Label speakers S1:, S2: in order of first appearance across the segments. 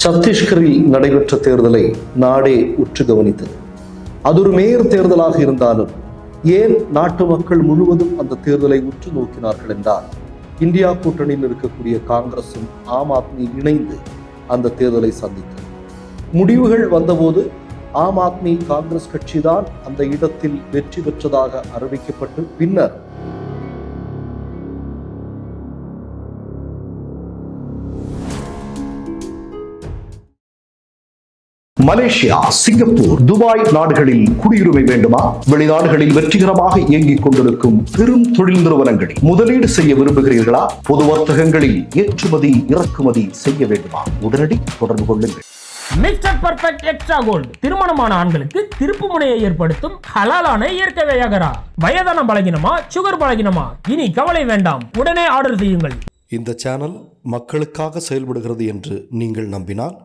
S1: சத்தீஸ்கரில் நடைபெற்ற தேர்தலை நாடே உற்று கவனித்தது. அது ஒரு மேயர் தேர்தலாக இருந்தாலும் ஏன் நாட்டு மக்கள் முழுவதும் அந்த தேர்தலை உற்று நோக்கினார்கள் என்றால், இந்தியா கூட்டணியில் இருக்கக்கூடிய காங்கிரசும் ஆம் ஆத்மி இணைந்து அந்த தேர்தலை சந்தித்தது. முடிவுகள் வந்தபோது ஆம் ஆத்மி காங்கிரஸ் கட்சிதான் அந்த இடத்தில் வெற்றி பெற்றதாக அறிவிக்கப்பட்டு பின்னர் மலேசியா, சிங்கப்பூர், துபாய் நாடுகளில் குடியுரிமை வேண்டுமா? வெளிநாடுகளில் வெற்றிகரமாக இயங்கிக் கொண்டிருக்கும் பெரும் தொழில் நிறுவனங்களில் முதலீடு செய்ய விரும்புகிறீர்களா? பொது வர்த்தகங்களில் ஏற்றுமதி இறக்குமதி செய்ய வேண்டுமா? உடனடி தொடர்பு கொள்ளுங்கள்.
S2: மிஸ்டர் பர்ஃபெக்ட் எக்ஸ்ட்ரா கோல்டு திருமணமான ஆண்களுக்கு திருப்பு முனையை ஏற்படுத்தும் ஹலாலான இயற்கை வியாகரா. வயதான பலகினமா, சுகர் பலகினமா, இனி கவலை வேண்டாம், உடனே ஆர்டர் செய்யுங்கள்.
S3: இந்த சேனல் மக்களுக்காக செயல்படுகிறது என்று நீங்கள் நம்பினால்,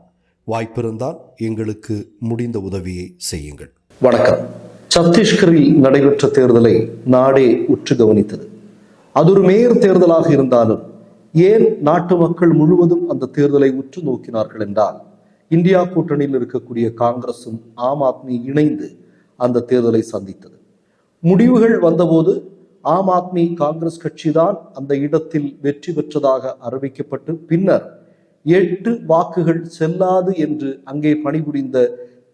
S3: வாய்ப்பிருந்தால் எங்களுக்கு முடிந்த உதவியை செய்யுங்கள்.
S1: வணக்கம். சத்தீஸ்கரில் நடைபெற்ற தேர்தலை நாடே உற்று கவனித்தது. அது ஒரு மேயர் தேர்தலாக இருந்தாலும் ஏன் நாட்டு மக்கள் முழுவதும் அந்த தேர்தலை உற்று நோக்கினார்கள் என்றால், இந்தியா கூட்டணியில் இருக்கக்கூடிய காங்கிரசும் ஆம் ஆத்மி இணைந்து அந்த தேர்தலை சந்தித்தது. முடிவுகள் வந்தபோது ஆம் ஆத்மி காங்கிரஸ் கட்சிதான் அந்த இடத்தில் வெற்றி பெற்றதாக அறிவிக்கப்பட்டு பின்னர் 8 வாக்குகள் செல்லாது என்று அங்கே பணிபுரிந்த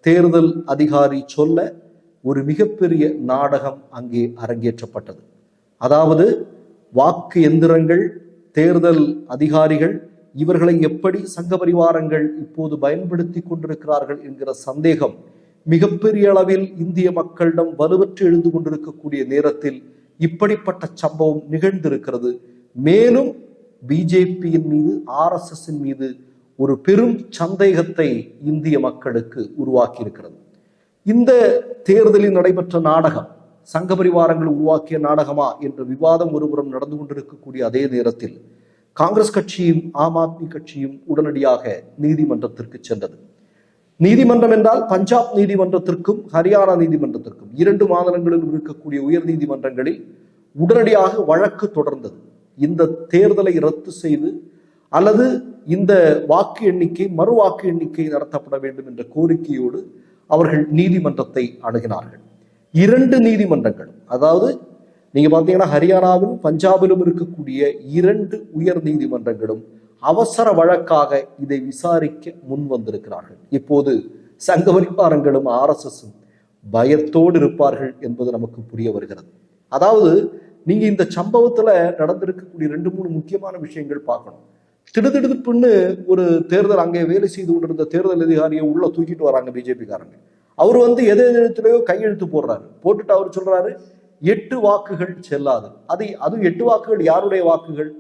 S1: தேர்தல் அதிகாரி சொல்ல ஒரு மிகப்பெரிய நாடகம் அங்கே அரங்கேற்றப்பட்டது. அதாவது வாக்கு எந்திரங்கள், தேர்தல் அதிகாரிகள் இவர்களை எப்படி சங்க பரிவாரங்கள் இப்போது பயன்படுத்தி கொண்டிருக்கிறார்கள் என்கிற சந்தேகம் மிகப்பெரிய அளவில் இந்திய மக்களிடம் வலுவற்று எழுந்து கொண்டிருக்கக்கூடிய நேரத்தில் இப்படிப்பட்ட சம்பவம் நிகழ்ந்திருக்கிறது. மேலும் பிஜேபியின் மீது, ஆர்எஸ்எஸ்ஸின் மீது ஒரு பெரும் சந்தேகத்தை இந்திய மக்களுக்கு உருவாக்கி இருக்கிறது. இந்த தேர்தலில் நடைபெற்ற நாடகம் சங்க பரிவாரங்கள் உருவாக்கிய நாடகமா என்ற விவாதம் ஒருபுறம் நடந்து கொண்டிருக்கக்கூடிய அதே நேரத்தில் காங்கிரஸ் கட்சியும் ஆம் ஆத்மி கட்சியும் உடனடியாக நீதிமன்றத்திற்கு சென்றது. நீதிமன்றம் என்றால் பஞ்சாப் நீதிமன்றத்திற்கும் ஹரியானா நீதிமன்றத்திற்கும் 2 மாநிலங்களில் இருக்கக்கூடிய உயர் நீதிமன்றங்களில் உடனடியாக வழக்கு தொடர்ந்தது. இந்த தேர்தலை ரத்து செய்து அல்லது இந்த வாக்கு எண்ணிக்கை மறு வாக்கு எண்ணிக்கை நடத்தப்பட வேண்டும் என்ற கோரிக்கையோடு அவர்கள் நீதிமன்றத்தை அணுகினார்கள். 2 நீதிமன்றங்களும், அதாவது நீங்க பாத்தீங்கன்னா ஹரியானாவிலும் பஞ்சாபிலும் இருக்கக்கூடிய 2 உயர் நீதிமன்றங்களும் அவசர வழக்காக இதை விசாரிக்க முன் வந்திருக்கிறார்கள். இப்போது சங்க பரிவாரங்களும் ஆர்எஸ்எஸும் பயத்தோடு இருப்பார்கள் என்பது நமக்கு புரிய வருகிறது. அதாவது நீங்க இந்த சம்பவத்துல நடந்திருக்கக்கூடிய 2-3 முக்கியமான விஷயங்கள் பார்க்கணும். திடுதிடுப்புன்னு ஒரு தேர்தல் அங்கே வேலை செய்து கொண்டிருந்த தேர்தல் அதிகாரியை உள்ள தூக்கிட்டு வராங்க பிஜேபி காரங்க. அவர் எதிர்த்துலயோ கையெழுத்து போடுறாரு. போட்டுட்டு அவர் சொல்றாரு 8 வாக்குகள் செல்லாது. அது 8 வாக்குகள் யாருடைய வாக்குகள்?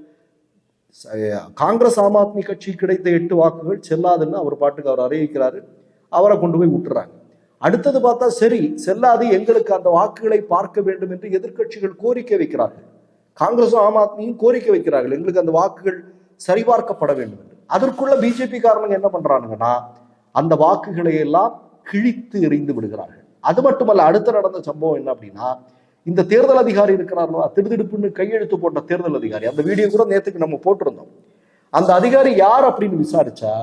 S1: காங்கிரஸ் ஆம் ஆத்மி கட்சி கிடைத்த 8 வாக்குகள் செல்லாதுன்னு அவர் பாட்டுக்கு அவர் அறிவிக்கிறாரு. அவரை கொண்டு போய் விட்டுறாங்க. அடுத்தது பார்த்தா சரி செல்லாது, எங்களுக்கு அந்த வாக்குகளை பார்க்க வேண்டும் என்று எதிர்கட்சிகள் கோரிக்கை வைக்கிறார்கள். காங்கிரஸும் ஆம் ஆத்மியும் கோரிக்கை வைக்கிறார்கள், எங்களுக்கு அந்த வாக்குகள் சரிபார்க்கப்பட வேண்டும் என்று. அதற்குள்ள பிஜேபி காரணங்க என்ன பண்றாங்கன்னா, அந்த வாக்குகளை எல்லாம் கிழித்து எறிந்து விடுகிறார்கள். அது மட்டுமல்ல, அடுத்த நடந்த சம்பவம் என்ன அப்படின்னா, இந்த தேர்தல் அதிகாரி இருக்கிறார்களா, திடுதிடுப்புன்னு கையெழுத்து போட்ட தேர்தல் அதிகாரி, அந்த வீடியோ கூட நேற்றுக்கு நம்ம போட்டிருந்தோம். அந்த அதிகாரி யார் அப்படின்னு விசாரிச்சா,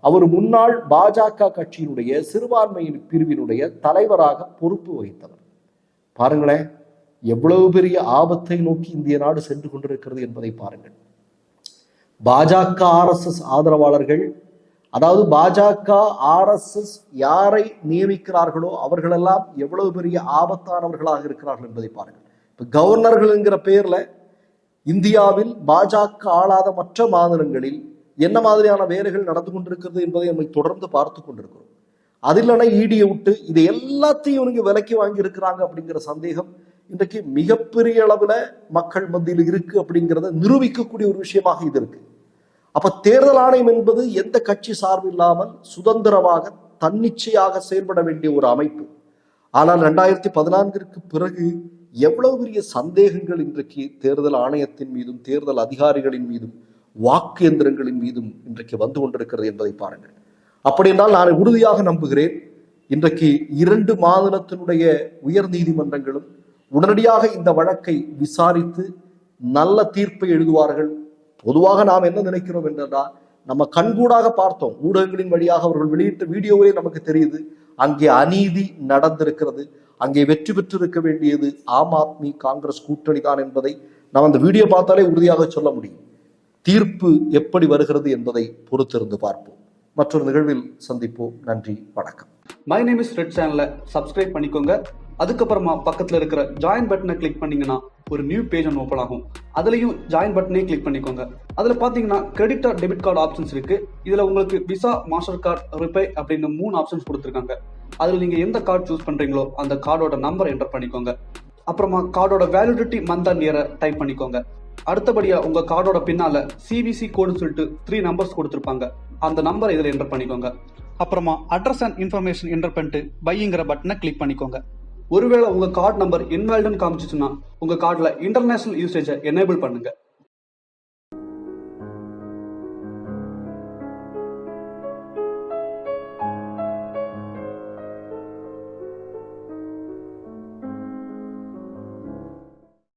S1: அவர் முன்னாள் பாஜக கட்சியினுடைய சிறுபான்மையின் பிரிவினுடைய தலைவராக பொறுப்பு வகித்தவர். பாருங்களேன், எவ்வளவு பெரிய ஆபத்தை நோக்கி இந்திய நாடு சென்று கொண்டிருக்கிறது என்பதை பாருங்கள். பாஜக ஆர்எஸ்எஸ் ஆதரவாளர்கள், அதாவது பாஜக ஆர்எஸ்எஸ் யாரை நியமிக்கிறார்களோ அவர்களெல்லாம் எவ்வளவு பெரிய ஆபத்தானவர்களாக இருக்கிறார்கள் என்பதை பாருங்கள். இப்ப கவர்னர்கள் என்கிற பெயர்ல இந்தியாவில் பாஜக ஆளாத மற்ற மாநிலங்களில் என்ன மாதிரியான வேலைகள் நடந்து கொண்டிருக்கிறது என்பதை நம்ம தொடர்ந்து பார்த்து கொண்டிருக்கிறோம். அது இல்லைன்னா ஈடியை விட்டு இதை எல்லாத்தையும் இவங்க விலைக்கு வாங்கி இருக்கிறாங்க அப்படிங்கிற சந்தேகம் இன்றைக்கு மிகப்பெரிய அளவுல மக்கள் மத்தியில் இருக்கு அப்படிங்கிறத நிரூபிக்கக்கூடிய ஒரு விஷயமாக இது இருக்கு. அப்ப தேர்தல் ஆணையம் என்பது எந்த கட்சி சார்பு இல்லாமல் சுதந்திரமாக தன்னிச்சையாக செயல்பட வேண்டிய ஒரு அமைப்பு. ஆனால் 2014 பிறகு எவ்வளவு பெரிய சந்தேகங்கள் இன்றைக்கு தேர்தல் ஆணையத்தின் மீதும் தேர்தல் அதிகாரிகளின் மீதும் வாக்கு எந்திரங்களின் மீதும் இன்றைக்கு வந்து கொண்டிருக்கிறது என்பதை பாருங்கள். அப்படி என்றால் நான் உறுதியாக நம்புகிறேன், இன்றைக்கு 2 மாநிலத்தினுடைய உயர் நீதிமன்றங்களும் உடனடியாக இந்த வழக்கை விசாரித்து நல்ல தீர்ப்பை எழுதுவார்கள். பொதுவாக நாம் என்ன நினைக்கிறோம் என்றால், நம்ம கண்கூடாக பார்த்தோம், ஊடகங்களின் வழியாக அவர்கள் வெளியிட்ட வீடியோவே நமக்கு தெரியுது. அங்கே அநீதி நடந்திருக்கிறது. அங்கே வெற்றி பெற்றிருக்க வேண்டியது ஆம் ஆத்மி காங்கிரஸ் கூட்டணி தான் என்பதை நாம் அந்த வீடியோ பார்த்தாலே உறுதியாக சொல்ல முடியும். தீர்ப்பு எப்படி வருகிறது என்பதை பொறுத்திருந்து பார்ப்போம். மற்றொரு நிகழ்வில் சந்திப்போம். நன்றி, வணக்கம்.
S4: மை நேம் இஸ் ரெட் சேனலை சப்ஸ்கிரைப் பண்ணிக்கோங்க. அதுக்கப்புறமா பக்கத்தில் இருக்கிற ஜாயின் பட்டனை கிளிக் பண்ணீங்கன்னா ஒரு நியூ பேஜ் ஒன்று ஓப்பன் ஆகும். அதுலேயும் ஜாயின் பட்டனே கிளிக் பண்ணிக்கோங்க. அதில் பார்த்தீங்கன்னா credit R debit card options இருக்கு. இதில் உங்களுக்கு விசா, மாஸ்டர் கார்டு, ரிப்பே அப்படின்னு 3 ஆப்ஷன்ஸ் கொடுத்துருக்காங்க. அதில் நீங்கள் எந்த கார்டு சூஸ் பண்ணுறீங்களோ அந்த கார்டோட நம்பர் என்டர் பண்ணிக்கோங்க. அப்புறமா கார்டோட வேலிடிட்டி மந்த் அண்ட் இயரை டைப் பண்ணிக்கோங்க. அடுத்தபடியா உங்க கார்டோட பின்னால CVC கோடுன்னு சொல்லிட்டு 3 நம்பர்ஸ் கொடுத்துருப்பாங்க. அந்த நம்பரை இதில் என்டர் பண்ணிக்கோங்க. அப்புறமா அட்ரஸ் அண்ட் இன்ஃபர்மேஷன் என்டர் பண்ணிட்டு பைங்கிற பட்டனை கிளிக் பண்ணிக்கோங்க. ஒருவேளை உங்க கார்டு நம்பர் இன்வாலிட்னு காமிச்சிச்சுன்னா உங்க கார்டுல இன்டர்நேஷனல் யூசேஜை எனேபிள் பண்ணுங்க.